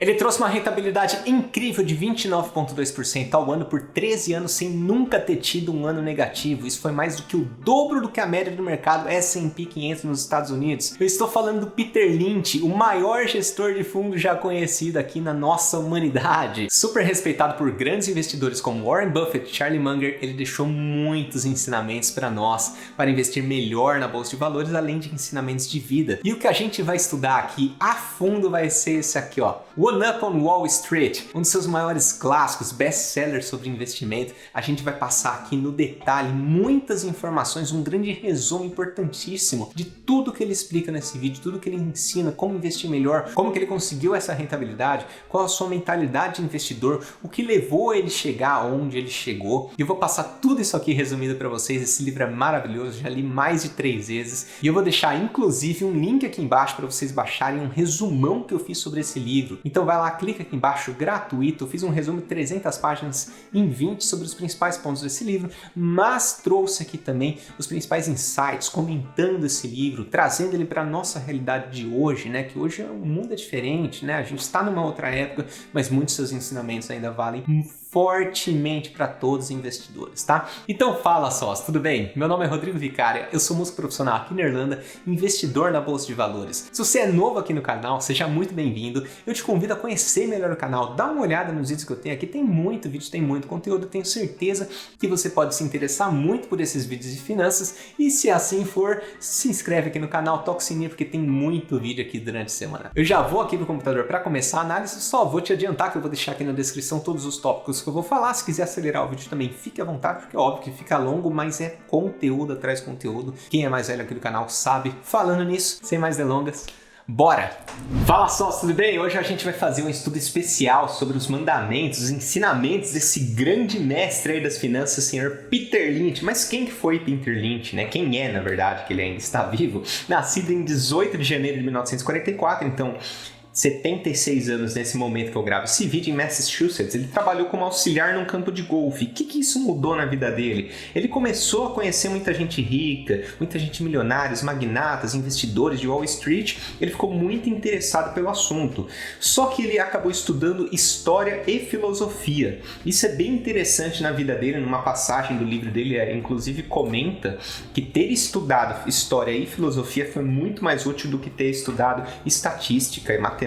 Ele trouxe uma rentabilidade incrível de 29,2% ao ano por 13 anos sem nunca ter tido um ano negativo. Isso foi mais do que o dobro do que a média do mercado S&P 500 nos Estados Unidos. Eu estou falando do Peter Lynch, o maior gestor de fundo já conhecido aqui na nossa humanidade. Super respeitado por grandes investidores como Warren Buffett e Charlie Munger, ele deixou muitos ensinamentos para nós, para investir melhor na bolsa de valores, além de ensinamentos de vida. E o que a gente vai estudar aqui a fundo vai ser esse aqui, ó. One Up on Wall Street, um dos seus maiores clássicos, best-sellers sobre investimento. A gente vai passar aqui no detalhe muitas informações, um grande resumo importantíssimo de tudo que ele explica nesse vídeo, tudo que ele ensina, como investir melhor, como que ele conseguiu essa rentabilidade, qual a sua mentalidade de investidor, o que levou a ele chegar onde ele chegou. E eu vou passar tudo isso aqui resumido para vocês. Esse livro é maravilhoso, já li mais de 3 vezes e eu vou deixar inclusive um link aqui embaixo para vocês baixarem um resumão que eu fiz sobre esse livro. Então vai lá, clica aqui embaixo, gratuito. Eu fiz um resumo de 300 páginas em 20 sobre os principais pontos desse livro, mas trouxe aqui também os principais insights, comentando esse livro, trazendo ele para a nossa realidade de hoje, né? Que hoje o mundo é diferente, né? A gente está numa outra época, mas muitos dos seus ensinamentos ainda valem fortemente para todos os investidores, tá? Então fala sócio, tudo bem? Meu nome é Rodrigo Vicária, eu sou músico profissional aqui na Irlanda, investidor na Bolsa de Valores. Se você é novo aqui no canal, seja muito bem-vindo. Eu te convido a conhecer melhor o canal, dá uma olhada nos vídeos que eu tenho aqui, tem muito vídeo, tem muito conteúdo, eu tenho certeza que você pode se interessar muito por esses vídeos de finanças e se assim for, se inscreve aqui no canal, toca o sininho porque tem muito vídeo aqui durante a semana. Eu já vou aqui no computador para começar a análise, só vou te adiantar que eu vou deixar aqui na descrição todos os tópicos que eu vou falar. Se quiser acelerar o vídeo também, fique à vontade, porque é óbvio que fica longo, mas é conteúdo atrás de conteúdo. Quem é mais velho aqui do canal sabe. Falando nisso, sem mais delongas, bora! Fala sócio, tudo bem? Hoje a gente vai fazer um estudo especial sobre os mandamentos, os ensinamentos desse grande mestre aí das finanças, senhor Peter Lynch. Mas quem que foi Peter Lynch, né? Quem é, na verdade, que ele ainda está vivo? Nascido em 18 de janeiro de 1944, então 76 anos nesse momento que eu gravo esse vídeo, em Massachusetts. Ele trabalhou como auxiliar num campo de golfe. O que isso mudou na vida dele? Ele começou a conhecer muita gente rica, muita gente milionária, magnatas, investidores de Wall Street. Ele ficou muito interessado pelo assunto. Só que ele acabou estudando história e filosofia. Isso é bem interessante na vida dele. Numa passagem do livro dele, inclusive comenta que ter estudado história e filosofia foi muito mais útil do que ter estudado estatística e matemática,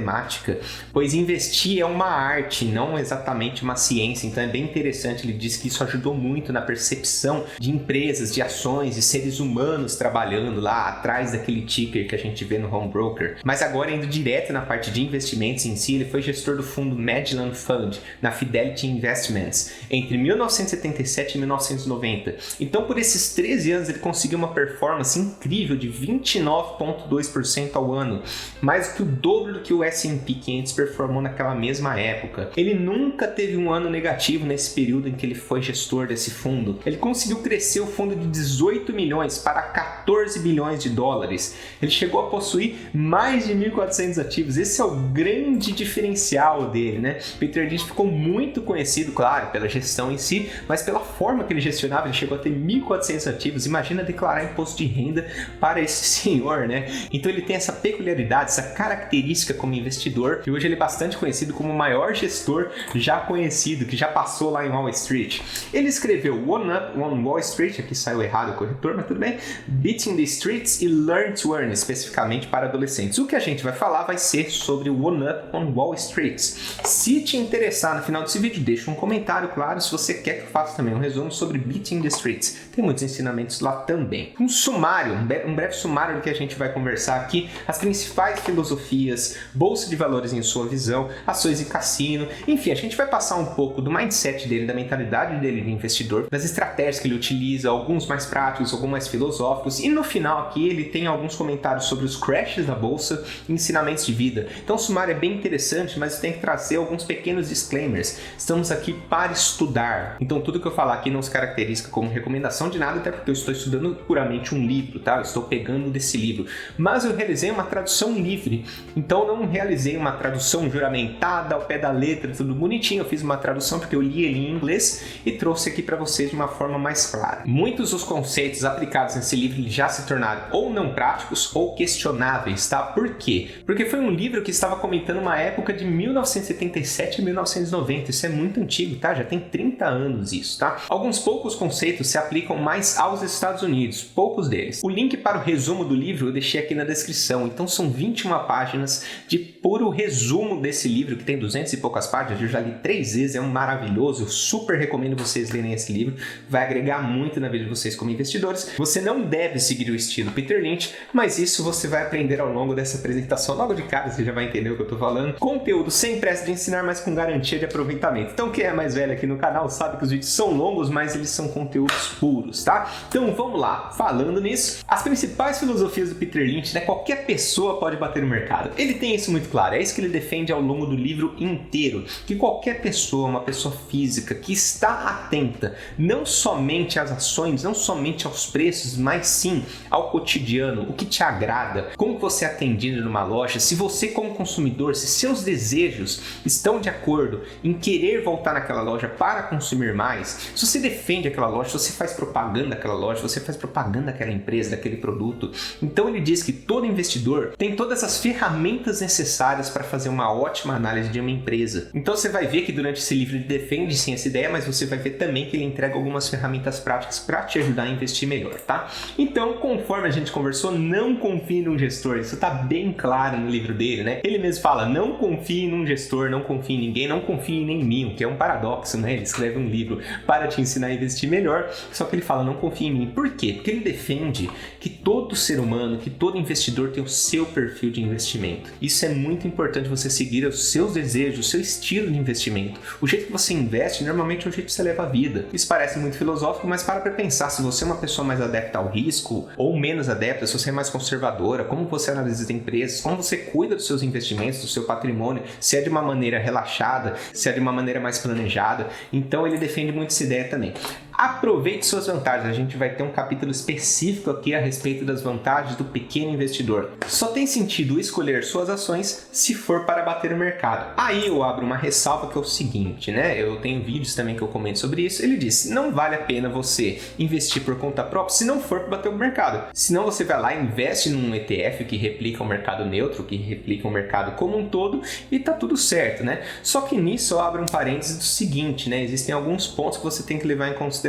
pois investir é uma arte, não exatamente uma ciência. Então é bem interessante, ele diz que isso ajudou muito na percepção de empresas, de ações, de seres humanos trabalhando lá atrás daquele ticker que a gente vê no home broker. Mas agora, indo direto na parte de investimentos em si, ele foi gestor do fundo Magellan Fund na Fidelity Investments entre 1977 e 1990. Então por esses 13 anos ele conseguiu uma performance incrível de 29,2% ao ano, mais do que o dobro do que o S&P 500 performou naquela mesma época. Ele nunca teve um ano negativo nesse período em que ele foi gestor desse fundo. Ele conseguiu crescer o fundo de 18 milhões para 14 bilhões de dólares. Ele chegou a possuir mais de 1.400 ativos. Esse é o grande diferencial dele, né? Peter Lynch ficou muito conhecido, claro, pela gestão em si, mas pela forma que ele gestionava. Ele chegou a ter 1.400 ativos. Imagina declarar imposto de renda para esse senhor, né? Então ele tem essa peculiaridade, essa característica como investidor, e hoje ele é bastante conhecido como o maior gestor já conhecido, que já passou lá em Wall Street. Ele escreveu One Up on Wall Street, aqui saiu errado o corretor, mas tudo bem, Beating the Streets e Learn to Earn, especificamente para adolescentes. O que a gente vai falar vai ser sobre o One Up on Wall Street. Se te interessar, no final desse vídeo, deixa um comentário, claro, se você quer que eu faça também um resumo sobre Beating the Streets. Tem muitos ensinamentos lá também. Um sumário, um breve sumário do que a gente vai conversar aqui, as principais filosofias, bolsa de valores em sua visão, ações e cassino. Enfim, a gente vai passar um pouco do mindset dele, da mentalidade dele de investidor, das estratégias que ele utiliza, alguns mais práticos, alguns mais filosóficos, e no final aqui ele tem alguns comentários sobre os crashes da bolsa e ensinamentos de vida. Então o sumário é bem interessante, mas tem que trazer alguns pequenos disclaimers. Estamos aqui para estudar. Então tudo que eu falar aqui não se caracteriza como recomendação de nada, até porque eu estou estudando puramente um livro, tá? Eu estou pegando desse livro. Mas eu realizei uma tradução livre, então não realizei uma tradução juramentada ao pé da letra, tudo bonitinho. Eu fiz uma tradução porque eu li ele em inglês e trouxe aqui para vocês de uma forma mais clara. Muitos dos conceitos aplicados nesse livro já se tornaram ou não práticos ou questionáveis, tá? Por quê? Porque foi um livro que estava comentando uma época de 1977 a 1990. Isso é muito antigo, tá? Já tem 30 anos isso, tá? Alguns poucos conceitos se aplicam mais aos Estados Unidos, poucos deles. O link para o resumo do livro eu deixei aqui na descrição. Então são 21 páginas de puro resumo desse livro, que tem 200 e poucas páginas. Eu já li 3 vezes, é um maravilhoso. Eu super recomendo vocês lerem esse livro. Vai agregar muito na vida de vocês como investidores. Você não deve seguir o estilo Peter Lynch, mas isso você vai aprender ao longo dessa apresentação. Logo de cara você já vai entender o que eu tô falando. Conteúdo sem pressa de ensinar, mas com garantia de aproveitamento. Então quem é mais velho aqui no canal sabe que os vídeos são longos, mas eles são conteúdos puros, tá? Então vamos lá. Falando nisso, as principais filosofias do Peter Lynch, né? Qualquer pessoa pode bater no mercado. Ele tem isso muito claro. É isso que ele defende ao longo do livro inteiro. Que qualquer pessoa, uma pessoa física que está atenta não somente às ações, não somente aos preços, mas sim ao cotidiano, o que te agrada, como você é atendido numa loja, se você como consumidor, se seus desejos estão de acordo em querer voltar naquela loja para consumir mais, se você defende aquela loja, se você faz propaganda daquela loja, se você faz propaganda daquela empresa, daquele produto. Então ele diz que todo investidor tem todas as ferramentas necessárias para fazer uma ótima análise de uma empresa. Então você vai ver que durante esse livro ele defende sim essa ideia, mas você vai ver também que ele entrega algumas ferramentas práticas para te ajudar a investir melhor, tá? Então, conforme a gente conversou, não confie num gestor. Isso tá bem claro no livro dele, né? Ele mesmo fala, não confie num gestor, não confie em ninguém, não confie nem em mim, que é um paradoxo, né? Ele escreve um livro para te ensinar a investir melhor, só que ele fala, não confie em mim. Por quê? Porque ele defende que todo ser humano, que todo investidor tem o seu perfil de investimento. Isso é muito importante você seguir os seus desejos, o seu estilo de investimento. O jeito que você investe, normalmente é o jeito que você leva a vida. Isso parece muito filosófico, mas para pensar, se você é uma pessoa mais adepta ao risco ou menos adepta, se você é mais conservadora, como você analisa as empresas, como você cuida dos seus investimentos, do seu patrimônio, se é de uma maneira relaxada, se é de uma maneira mais planejada. Então ele defende muito essa ideia também. Aproveite suas vantagens. A gente vai ter um capítulo específico aqui a respeito das vantagens do pequeno investidor. Só tem sentido escolher suas ações se for para bater o mercado. Aí eu abro uma ressalva que é o seguinte, né? Eu tenho vídeos também que eu comento sobre isso. Ele diz, não vale a pena você investir por conta própria se não for para bater o mercado. Senão você vai lá e investe num ETF que replica o mercado neutro, que replica o mercado como um todo e tá tudo certo, né? Só que nisso eu abro um parênteses do seguinte, né? Existem alguns pontos que você tem que levar em consideração.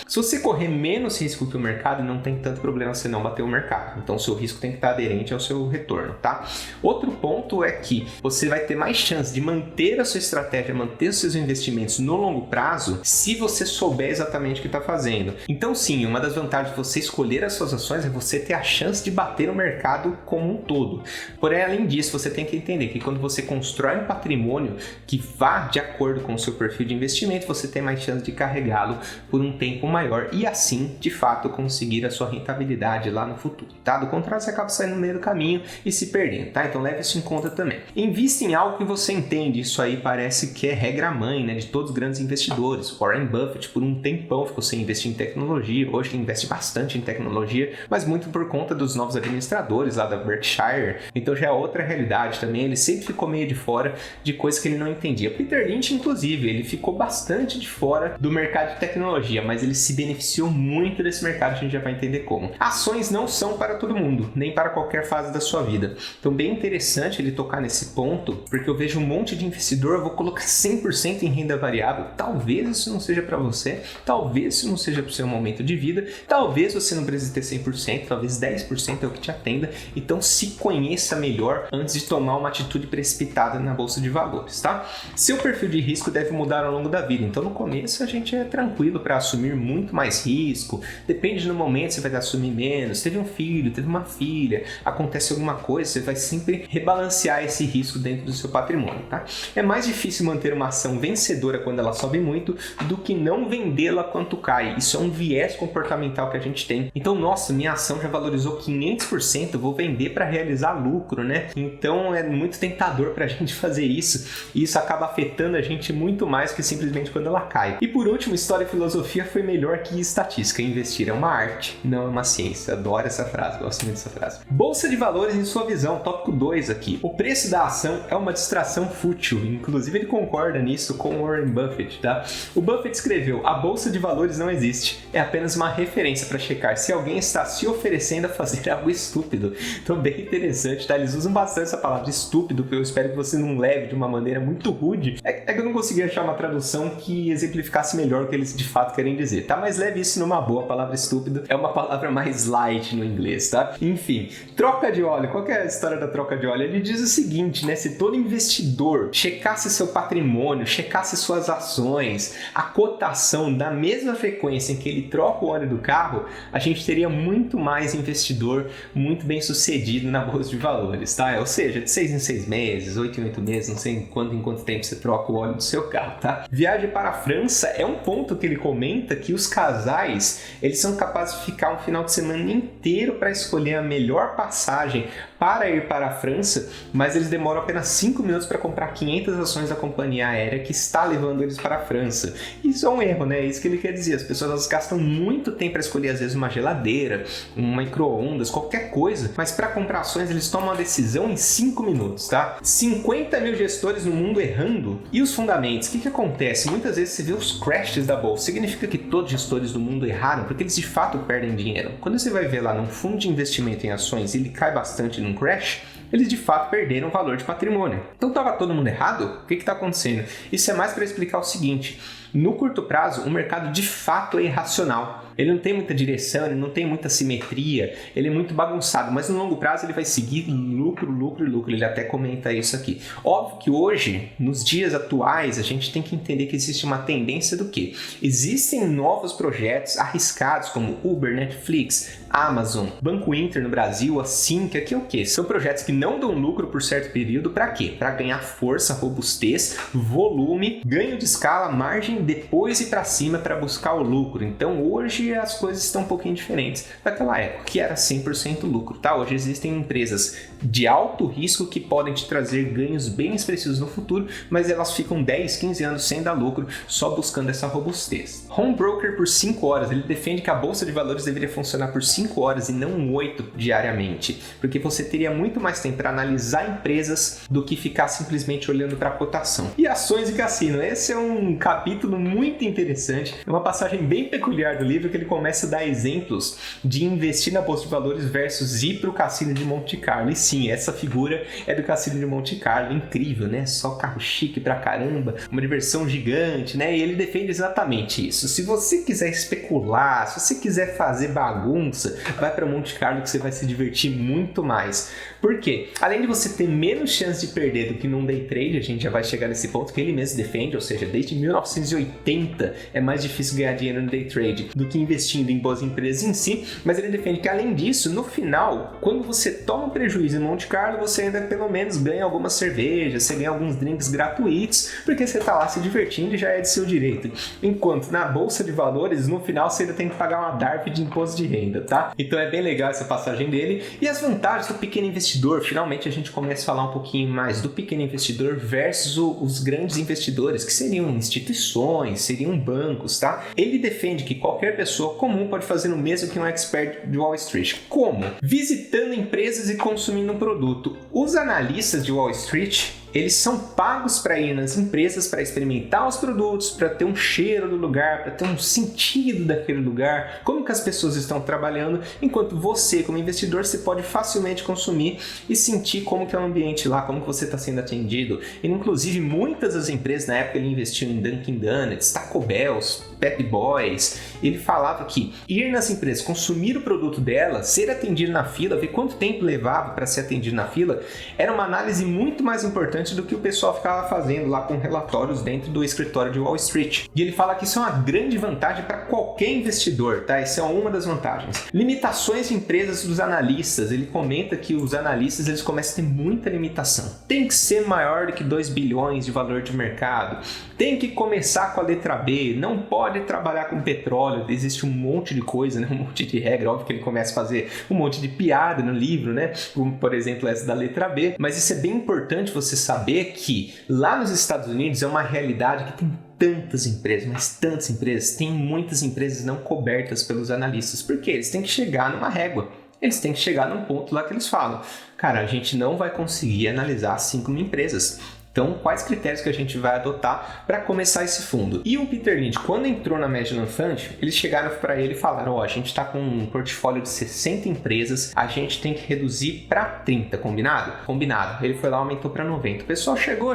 Se você correr menos risco que o mercado, não tem tanto problema você não bater o mercado. Então, o seu risco tem que estar aderente ao seu retorno, tá? Outro ponto é que você vai ter mais chance de manter a sua estratégia, manter os seus investimentos no longo prazo, se você souber exatamente o que está fazendo. Então, sim, uma das vantagens de você escolher as suas ações é você ter a chance de bater o mercado como um todo. Porém, além disso, você tem que entender que quando você constrói um patrimônio que vá de acordo com o seu perfil de investimento, você tem mais chance de carregá-lo por um tempo maior e assim, de fato, conseguir a sua rentabilidade lá no futuro, tá? Do contrário, você acaba saindo no meio do caminho e se perdendo, tá? Então leve isso em conta também. Invista em algo que você entende. Isso aí parece que é regra-mãe, né? De todos os grandes investidores. Warren Buffett, por um tempão, ficou sem investir em tecnologia. Hoje ele investe bastante em tecnologia, mas muito por conta dos novos administradores lá da Berkshire. Então já é outra realidade também. Ele sempre ficou meio de fora de coisas que ele não entendia. Peter Lynch, inclusive, ele ficou bastante de fora do mercado de tecnologia, mas ele se beneficiou muito desse mercado, a gente já vai entender como. Ações não são para todo mundo, nem para qualquer fase da sua vida. Então, bem interessante ele tocar nesse ponto, porque eu vejo um monte de investidor, eu vou colocar 100% em renda variável. Talvez isso não seja para você, talvez isso não seja para o seu momento de vida, talvez você não precise ter 100%, talvez 10% é o que te atenda. Então, se conheça melhor antes de tomar uma atitude precipitada na bolsa de valores, tá? Seu perfil de risco deve mudar ao longo da vida. Então, no começo, a gente é tranquilo para assumir muito mais risco, depende do momento, você vai assumir menos, teve um filho, teve uma filha, acontece alguma coisa, você vai sempre rebalancear esse risco dentro do seu patrimônio, tá? É mais difícil manter uma ação vencedora quando ela sobe muito do que não vendê-la quanto cai. Isso é um viés comportamental que a gente tem. Então, nossa, minha ação já valorizou 500%, eu vou vender para realizar lucro, né? Então, é muito tentador para a gente fazer isso, e isso acaba afetando a gente muito mais que simplesmente quando ela cai. E por último, história e filosofia. filosofia foi melhor que estatística. Investir é uma arte, não é uma ciência. Adoro essa frase, gosto muito dessa frase. Bolsa de valores em sua visão, tópico 2 aqui. O preço da ação é uma distração fútil. Inclusive ele concorda nisso com Warren Buffett, tá? O Buffett escreveu: a bolsa de valores não existe. É apenas uma referência para checar se alguém está se oferecendo a fazer algo estúpido. Então bem interessante, tá? Eles usam bastante essa palavra estúpido, que eu espero que você não leve de uma maneira muito rude. É que eu não consegui achar uma tradução que exemplificasse melhor o que eles de fato querem dizer, tá? Mas leve isso numa boa. A palavra estúpido é uma palavra mais light no inglês, tá? Enfim, troca de óleo. Qual que é a história da troca de óleo? Ele diz o seguinte, né? Se todo investidor checasse seu patrimônio, checasse suas ações, a cotação da mesma frequência em que ele troca o óleo do carro, a gente teria muito mais investidor muito bem sucedido na bolsa de valores, tá? Ou seja, de 6 em 6 meses, 8 em 8 meses, não sei em quanto tempo você troca o óleo do seu carro, tá? Viagem para a França é um ponto que ele comenta que os casais, eles são capazes de ficar um final de semana inteiro para escolher a melhor passagem para ir para a França, mas eles demoram apenas 5 minutos para comprar 500 ações da companhia aérea que está levando eles para a França. Isso é um erro, né? É isso que ele quer dizer. As pessoas elas gastam muito tempo para escolher, às vezes, uma geladeira, um micro-ondas, qualquer coisa, mas para comprar ações eles tomam a decisão em 5 minutos, tá? 50 mil gestores no mundo errando. E os fundamentos? O que acontece? Muitas vezes você vê os crashes da bolsa. Significa que todos os gestores do mundo erraram, porque eles de fato perdem dinheiro. Quando você vai ver lá num fundo de investimento em ações e ele cai bastante num crash, eles de fato perderam valor de patrimônio. Então estava todo mundo errado? O que está acontecendo? Isso é mais para explicar o seguinte: no curto prazo, o mercado de fato é irracional. Ele não tem muita direção, ele não tem muita simetria, ele é muito bagunçado, mas no longo prazo ele vai seguir lucro, lucro e lucro. Ele até comenta isso aqui. Óbvio que hoje, nos dias atuais, a gente tem que entender que existe uma tendência do quê? Existem novos projetos arriscados como Uber, Netflix, Amazon, Banco Inter no Brasil, a Sinqia, que é o quê? São projetos que não dão lucro por certo período, para quê? Para ganhar força, robustez, volume, ganho de escala, margem, depois ir para cima para buscar o lucro. Então hoje as coisas estão um pouquinho diferentes daquela época, que era 100% lucro, tá? Hoje existem empresas de alto risco que podem te trazer ganhos bem expressivos no futuro, mas elas ficam 10, 15 anos sem dar lucro, só buscando essa robustez. Home Broker por 5 horas, ele defende que a bolsa de valores deveria funcionar por 5 horas e não 8 diariamente, porque você teria muito mais tempo para analisar empresas do que ficar simplesmente olhando para a cotação. E ações e cassino, esse é um capítulo muito interessante, é uma passagem bem peculiar do livro que ele começa a dar exemplos de investir na bolsa de valores versus ir para o cassino de Monte Carlo. E sim, essa figura é do cassino de Monte Carlo, incrível, né? Só carro chique pra caramba, uma diversão gigante, né? E ele defende exatamente isso. Se você quiser especular, se você quiser fazer bagunça, vai para Monte Carlo que você vai se divertir muito mais. Por quê? Além de você ter menos chance de perder do que num day trade, a gente já vai chegar nesse ponto que ele mesmo defende, ou seja, desde 1980 é mais difícil ganhar dinheiro no day trade do que investindo em boas empresas em si, mas ele defende que além disso, no final, quando você toma um prejuízo em Monte Carlo, você ainda pelo menos ganha algumas cervejas, você ganha alguns drinks gratuitos, porque você está lá se divertindo e já é de seu direito. Enquanto na bolsa de valores, no final você ainda tem que pagar uma DARF de imposto de renda, tá? Então é bem legal essa passagem dele. E as vantagens do pequeno investidor, finalmente a gente começa a falar um pouquinho mais do pequeno investidor versus os grandes investidores, que seriam instituições, seriam bancos, tá? Ele defende que qualquer pessoa comum pode fazer o mesmo que um expert de Wall Street. Como? Visitando empresas e consumindo um produto. Os analistas de Wall Street, eles são pagos para ir nas empresas, para experimentar os produtos, para ter um cheiro do lugar, para ter um sentido daquele lugar, como que as pessoas estão trabalhando, enquanto você, como investidor, você pode facilmente consumir e sentir como que é o ambiente lá, como que você está sendo atendido. E, inclusive, muitas das empresas, na época ele investiu em Dunkin' Donuts, Taco Bell, Pep Boys, ele falava que ir nas empresas, consumir o produto dela, ser atendido na fila, ver quanto tempo levava para ser atendido na fila, era uma análise muito mais importante do que o pessoal ficava fazendo lá com relatórios dentro do escritório de Wall Street. E ele fala que isso é uma grande vantagem para qualquer investidor, tá? Isso é uma das vantagens. Limitações de empresas dos analistas, ele comenta que os analistas eles começam a ter muita limitação. Tem que ser maior do que 2 bilhões de valor de mercado, tem que começar com a letra B, não pode trabalhar com petróleo, existe um monte de coisa, né? Um monte de regra, óbvio que ele começa a fazer um monte de piada no livro, né? Como, por exemplo, essa da letra B, mas isso é bem importante você saber que lá nos Estados Unidos é uma realidade que tem tantas empresas, mas tantas empresas, tem muitas empresas não cobertas pelos analistas, porque eles têm que chegar numa régua, eles têm que chegar num ponto lá que eles falam, cara, a gente não vai conseguir analisar 5.000 empresas. Então, quais critérios que a gente vai adotar para começar esse fundo? E o Peter Lynch, quando entrou na Magellan Fund, eles chegaram para ele e falaram, a gente está com um portfólio de 60 empresas, a gente tem que reduzir para 30, combinado? Combinado. Ele foi lá, aumentou para 90. O pessoal chegou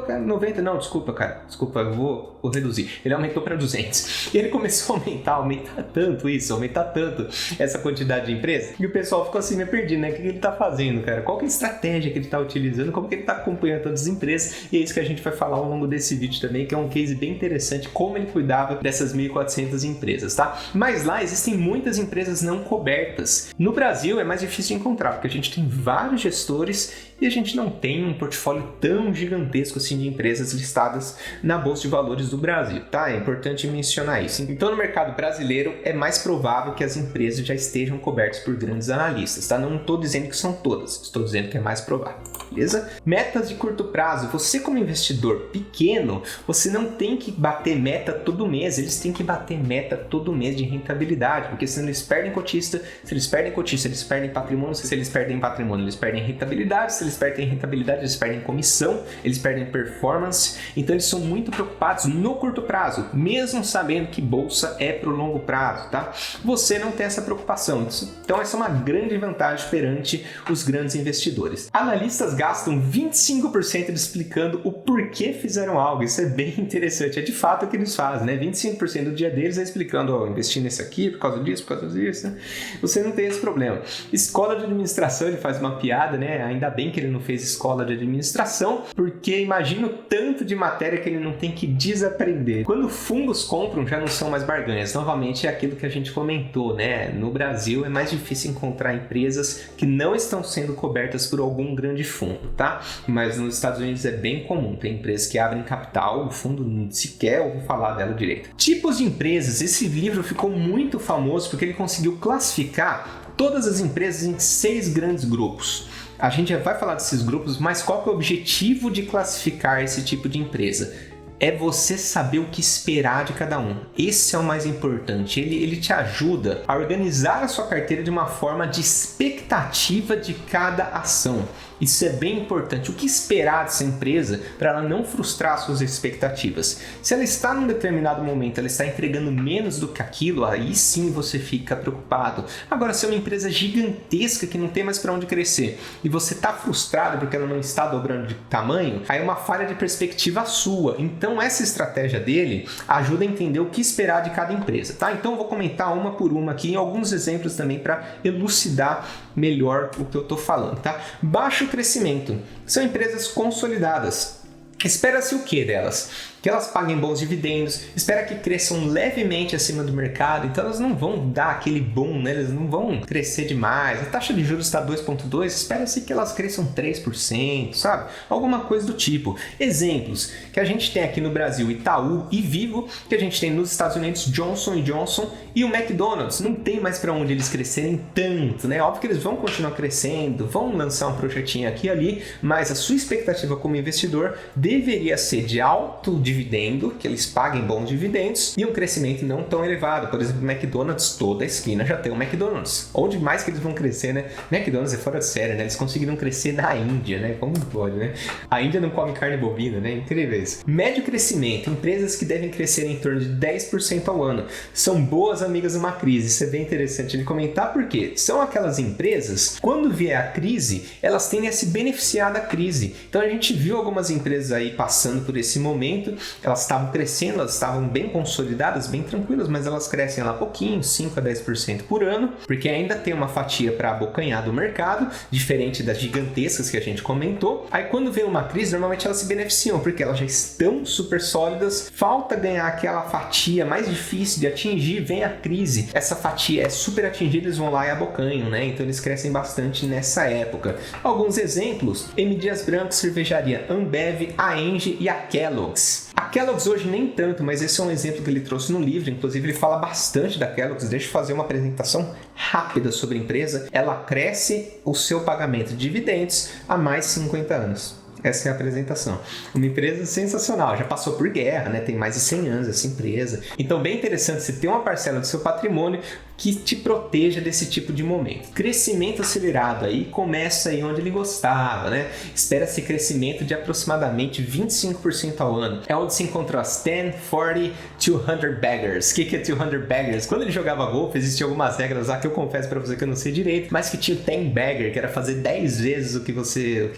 90, não, desculpa, eu vou reduzir. Ele aumentou para 200. E ele começou a aumentar tanto essa quantidade de empresas, e o pessoal ficou assim, meio perdido, né? O que ele está fazendo, cara? Qual que é a estratégia que ele está utilizando? Como que ele está acompanhando todas as empresas? E é isso que a gente vai falar ao longo desse vídeo também, que é um case bem interessante, como ele cuidava dessas 1.400 empresas, tá? Mas lá existem muitas empresas não cobertas. No Brasil é mais difícil de encontrar, porque a gente tem vários gestores e a gente não tem um portfólio tão gigantesco assim de empresas listadas na Bolsa de Valores do Brasil, tá? É importante mencionar isso. Então, no mercado brasileiro, é mais provável que as empresas já estejam cobertas por grandes analistas, tá? Não estou dizendo que são todas, estou dizendo que é mais provável, beleza? Metas de curto prazo. Você, como investidor pequeno, você não tem que bater meta todo mês, eles têm que bater meta todo mês de rentabilidade, porque senão eles perdem cotista, se eles perdem cotista, eles perdem patrimônio, se eles perdem patrimônio, eles perdem rentabilidade, se eles perdem rentabilidade, eles perdem comissão, eles perdem performance, então eles são muito preocupados no curto prazo, mesmo sabendo que bolsa é para o longo prazo, tá? Você não tem essa preocupação, então essa é uma grande vantagem perante os grandes investidores. Analistas gastam 25% explicando o porquê fizeram algo, isso é bem interessante, é de fato o que eles fazem, né? 25% do dia deles é explicando, investir nesse aqui por causa disso, né? Você não tem esse problema. Escola de administração, ele faz uma piada, né? Ainda bem que ele não fez escola de administração, porque imagina o tanto de matéria que ele não tem que desaprender. Quando fundos compram, já não são mais barganhas. Novamente, é aquilo que a gente comentou, né? No Brasil é mais difícil encontrar empresas que não estão sendo cobertas por algum grande fundo, tá? Mas nos Estados Unidos é bem comum, tem empresas que abrem capital, o fundo sequer ouve falar dela direito. Tipos de empresas, esse livro ficou muito famoso porque ele conseguiu classificar todas as empresas em 6 grandes grupos. A gente já vai falar desses grupos, mas qual que é o objetivo de classificar esse tipo de empresa? É você saber o que esperar de cada um. Esse é o mais importante. Ele te ajuda a organizar a sua carteira de uma forma de expectativa de cada ação. Isso é bem importante. O que esperar dessa empresa para ela não frustrar suas expectativas? Se ela está num determinado momento, ela está entregando menos do que aquilo, aí sim você fica preocupado. Agora, se é uma empresa gigantesca que não tem mais para onde crescer e você está frustrado porque ela não está dobrando de tamanho, aí é uma falha de perspectiva sua. Então, essa estratégia dele ajuda a entender o que esperar de cada empresa, tá? Então, eu vou comentar uma por uma aqui, alguns exemplos também para elucidar melhor o que eu estou falando, tá? Baixo crescimento. São empresas consolidadas. Espera-se o que delas? Que elas paguem bons dividendos, espera que cresçam levemente acima do mercado, então elas não vão dar aquele boom, né? Elas não vão crescer demais. A taxa de juros está 2,2%, espera-se que elas cresçam 3%, sabe? Alguma coisa do tipo. Exemplos que a gente tem aqui no Brasil, Itaú e Vivo, que a gente tem nos Estados Unidos, Johnson & Johnson e o McDonald's. Não tem mais para onde eles crescerem tanto, né? Óbvio que eles vão continuar crescendo, vão lançar um projetinho aqui e ali, mas a sua expectativa como investidor deveria ser de alto dividendo, que eles paguem bons dividendos e um crescimento não tão elevado. Por exemplo, McDonald's, toda a esquina já tem um McDonald's. Onde mais que eles vão crescer, né? McDonald's é fora de série, né? Eles conseguiram crescer na Índia, né? Como pode, né? A Índia não come carne bovina, né? Incrível isso. Médio crescimento, empresas que devem crescer em torno de 10% ao ano. São boas amigas numa crise. Isso é bem interessante de comentar porque são aquelas empresas, quando vier a crise, elas tendem a se beneficiar da crise. Então a gente viu algumas empresas aí passando por esse momento. Elas estavam crescendo, elas estavam bem consolidadas, bem tranquilas, mas elas crescem lá pouquinho, 5 a 10% por ano, porque ainda tem uma fatia para abocanhar do mercado, diferente das gigantescas que a gente comentou. Aí quando vem uma crise, normalmente elas se beneficiam, porque elas já estão super sólidas, falta ganhar aquela fatia mais difícil de atingir, vem a crise, essa fatia é super atingida, eles vão lá e abocanham, né? Então eles crescem bastante nessa época. Alguns exemplos: M. Dias Branco, Cervejaria Ambev, a Engie e a Kellogg's. A Kellogg's hoje nem tanto, mas esse é um exemplo que ele trouxe no livro, inclusive ele fala bastante da Kellogg's. Deixa eu fazer uma apresentação rápida sobre a empresa. Ela cresce o seu pagamento de dividendos há mais de 50 anos. Essa é a apresentação. Uma empresa sensacional, já passou por guerra, né? Tem mais de 100 anos essa empresa. Então, bem interessante você ter uma parcela do seu patrimônio que te proteja desse tipo de momento. Crescimento acelerado aí começa aí onde ele gostava, né? Espera-se crescimento de aproximadamente 25% ao ano. É onde se encontrou as 10, 40, 200 baggers. O que é 200 baggers? Quando ele jogava golfe, existiam algumas regras lá que eu confesso para você que eu não sei direito, mas que tinha o 10 bagger, que era fazer 10 vezes o que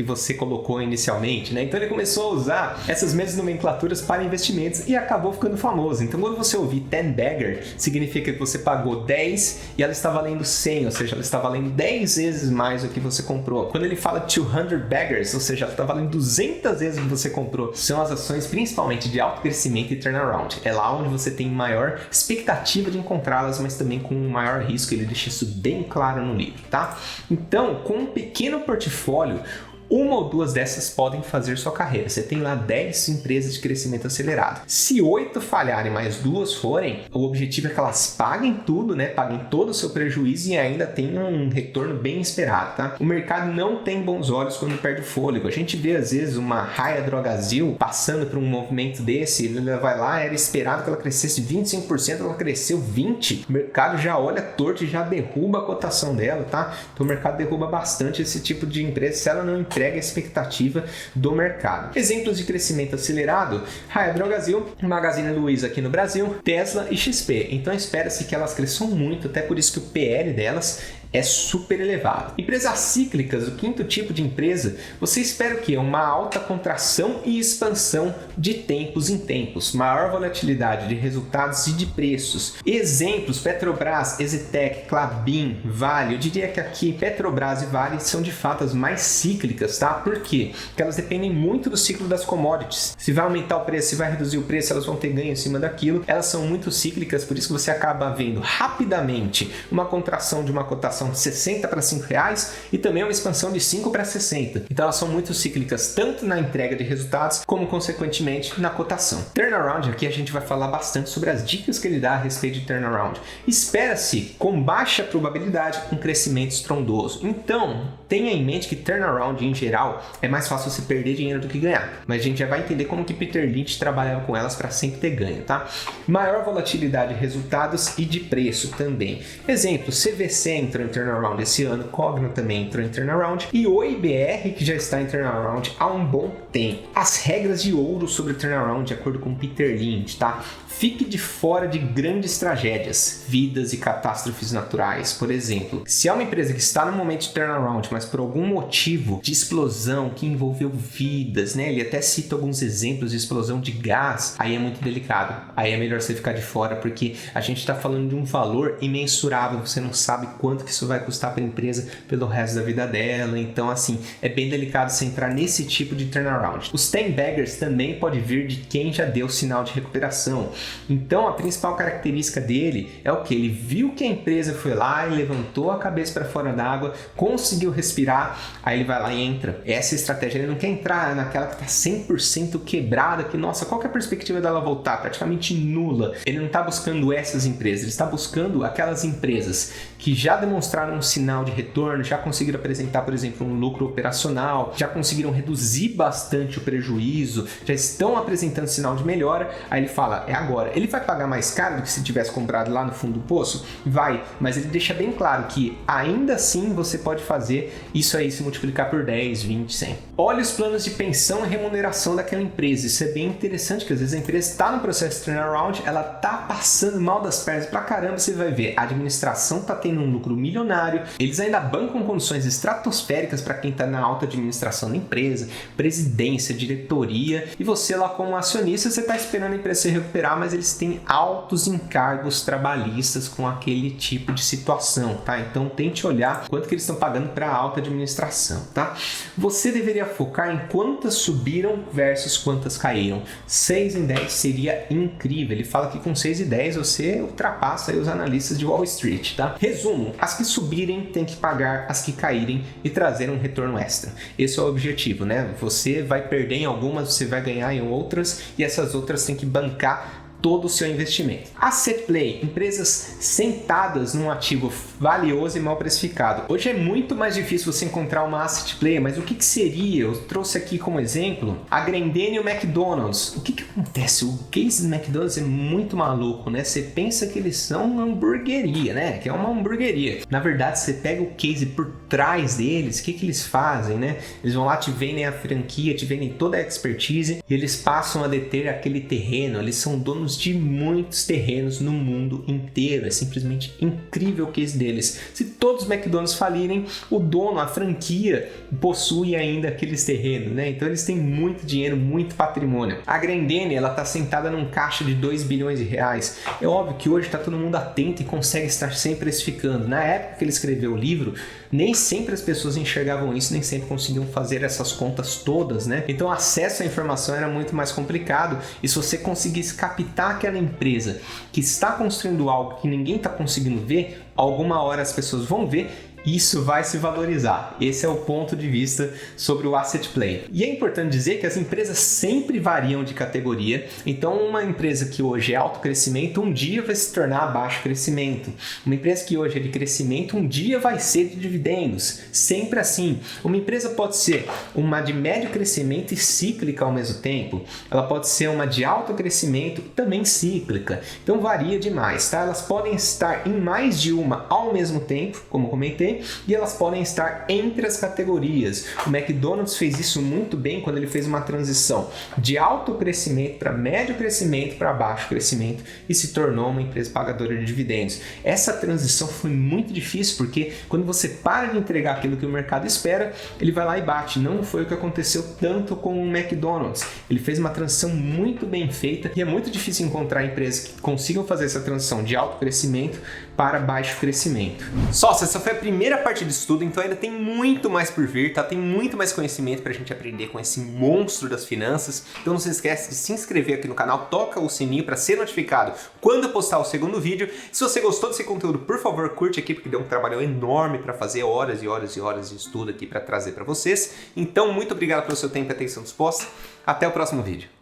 você colocou inicialmente, né? Então ele começou a usar essas mesmas nomenclaturas para investimentos e acabou ficando famoso. Então quando você ouvir 10 bagger, significa que você pagou 10 e ela está valendo 100, ou seja, ela está valendo 10 vezes mais do que você comprou. Quando ele fala 200 baggers, ou seja, ela está valendo 200 vezes o que você comprou, são as ações principalmente de alto crescimento e turnaround. É lá onde você tem maior expectativa de encontrá-las, mas também com um maior risco. Ele deixa isso bem claro no livro, tá? Então, com um pequeno portfólio, uma ou duas dessas podem fazer sua carreira. Você tem lá 10 empresas de crescimento acelerado. Se 8 falharem, mais 2 forem, o objetivo é que elas paguem tudo, né? Paguem todo o seu prejuízo e ainda tenham um retorno bem esperado, tá? O mercado não tem bons olhos quando perde o fôlego. A gente vê, às vezes, uma Raia Drogasil passando por um movimento desse, ele vai lá, era esperado que ela crescesse 25%, ela cresceu 20%. O mercado já olha torto e já derruba a cotação dela, tá? Então o mercado derruba bastante esse tipo de empresa se ela não entrega a expectativa do mercado. Exemplos de crescimento acelerado: Raia Drogasil, Magazine Luiza aqui no Brasil, Tesla e XP. Então espera-se que elas cresçam muito, até por isso que o PL delas é super elevado. Empresas cíclicas, o quinto tipo de empresa, você espera o quê? Uma alta contração e expansão de tempos em tempos, maior volatilidade de resultados e de preços. Exemplos: Petrobras, Exitec, Klabin, Vale. Eu diria que aqui Petrobras e Vale são de fato as mais cíclicas, tá? Por quê? Porque elas dependem muito do ciclo das commodities. Se vai aumentar o preço, se vai reduzir o preço, elas vão ter ganho em cima daquilo. Elas são muito cíclicas, por isso que você acaba vendo rapidamente uma contração de uma cotação de 60 para 5 reais e também uma expansão de 5 para 60. Então elas são muito cíclicas tanto na entrega de resultados como consequentemente na cotação. Turnaround, aqui a gente vai falar bastante sobre as dicas que ele dá a respeito de turnaround. Espera-se com baixa probabilidade um crescimento estrondoso. Então tenha em mente que turnaround em geral é mais fácil você perder dinheiro do que ganhar, mas a gente já vai entender como que Peter Lynch trabalhava com elas para sempre ter ganho, tá? Maior volatilidade de resultados e de preço também. Exemplo: CVC entrou em turnaround esse ano, Cogna também entrou em turnaround e o IBR, que já está em turnaround há um bom tempo. As regras de ouro sobre turnaround, de acordo com Peter Lynch, tá? Fique de fora de grandes tragédias, vidas e catástrofes naturais. Por exemplo, se é uma empresa que está no momento de turnaround, mas por algum motivo de explosão que envolveu vidas, né? Ele até cita alguns exemplos de explosão de gás, aí é muito delicado. Aí é melhor você ficar de fora, porque a gente está falando de um valor imensurável. Você não sabe quanto que isso vai custar para a empresa pelo resto da vida dela. Então, assim, é bem delicado você entrar nesse tipo de turnaround. Os 10 baggers também pode vir de quem já deu sinal de recuperação. Então a principal característica dele é o que? Ele viu que a empresa foi lá e levantou a cabeça para fora d'água, conseguiu respirar, aí ele vai lá e entra. Essa é a estratégia. Ele não quer entrar naquela que está 100% quebrada, que nossa, qual que é a perspectiva dela voltar? Praticamente nula. Ele não está buscando essas empresas, ele está buscando aquelas empresas que já demonstraram um sinal de retorno, já conseguiram apresentar, por exemplo, um lucro operacional, já conseguiram reduzir bastante o prejuízo, já estão apresentando sinal de melhora. Aí ele fala, é agora. Ele vai pagar mais caro do que se tivesse comprado lá no fundo do poço? Vai, mas ele deixa bem claro que ainda assim você pode fazer isso aí se multiplicar por 10, 20, 100. Olha os planos de pensão e remuneração daquela empresa. Isso é bem interessante, que às vezes a empresa está no processo de turnaround, ela está passando mal das pernas pra caramba. Você vai ver, a administração está tendo um lucro milionário, eles ainda bancam condições estratosféricas para quem está na alta administração da empresa, presidência, diretoria, e você lá como acionista, você está esperando a empresa se recuperar, mas eles têm altos encargos trabalhistas com aquele tipo de situação, tá? Então tente olhar quanto que eles estão pagando para a alta administração, tá? Você deveria focar em quantas subiram versus quantas caíram. 6 em 10 seria incrível. Ele fala que com 6 e 10 você ultrapassa aí os analistas de Wall Street, tá? Resumo, as que subirem tem que pagar as que caírem e trazer um retorno extra. Esse é o objetivo, né? Você vai perder em algumas, você vai ganhar em outras, e essas outras tem que bancar todo o seu investimento. Asset Play, empresas sentadas num ativo valioso e mal precificado. Hoje é muito mais difícil você encontrar uma Asset Play, mas o que seria? Eu trouxe aqui como exemplo a Grendene e o McDonald's. O que acontece? O case do McDonald's é muito maluco, né? Você pensa que eles são uma hamburgueria, né? Que é uma hamburgueria. Na verdade, você pega o case por trás deles, o que eles fazem, né? Eles vão lá, te vendem a franquia, te vendem toda a expertise e eles passam a deter aquele terreno. Eles são donos de muitos terrenos no mundo inteiro. É simplesmente incrível o case deles. Se todos os McDonald's falirem, o dono, a franquia, possui ainda aqueles terrenos, né? Então eles têm muito dinheiro, muito patrimônio. A Grendene, ela está sentada num caixa de 2 bilhões de reais. É óbvio que hoje está todo mundo atento e consegue estar sempre precificando. Na época que ele escreveu o livro, nem sempre as pessoas enxergavam isso, nem sempre conseguiam fazer essas contas todas, né? Então o acesso à informação era muito mais complicado e se você conseguisse captar aquela empresa que está construindo algo que ninguém está conseguindo ver, alguma hora as pessoas vão ver, isso vai se valorizar. Esse é o ponto de vista sobre o Asset Play. E é importante dizer que as empresas sempre variam de categoria, então uma empresa que hoje é alto crescimento, um dia vai se tornar baixo crescimento. Uma empresa que hoje é de crescimento, um dia vai ser de dividendos. Sempre assim. Uma empresa pode ser uma de médio crescimento e cíclica ao mesmo tempo. Ela pode ser uma de alto crescimento e também cíclica. Então varia demais, tá? Elas podem estar em mais de uma ao mesmo tempo, como comentei, e elas podem estar entre as categorias. O McDonald's fez isso muito bem quando ele fez uma transição de alto crescimento para médio crescimento para baixo crescimento e se tornou uma empresa pagadora de dividendos. Essa transição foi muito difícil porque quando você para de entregar aquilo que o mercado espera, ele vai lá e bate. Não foi o que aconteceu tanto com o McDonald's. Ele fez uma transição muito bem feita e é muito difícil encontrar empresas que consigam fazer essa transição de alto crescimento para baixo crescimento. Sócio, essa foi a primeira parte do estudo, então ainda tem muito mais por vir, tá? Tem muito mais conhecimento pra gente aprender com esse monstro das finanças. Então não se esquece de se inscrever aqui no canal, toca o sininho para ser notificado quando eu postar o segundo vídeo. Se você gostou desse conteúdo, por favor, curte aqui, porque deu um trabalho enorme para fazer, horas e horas e horas de estudo aqui para trazer para vocês. Então, muito obrigado pelo seu tempo e atenção disposta. Até o próximo vídeo.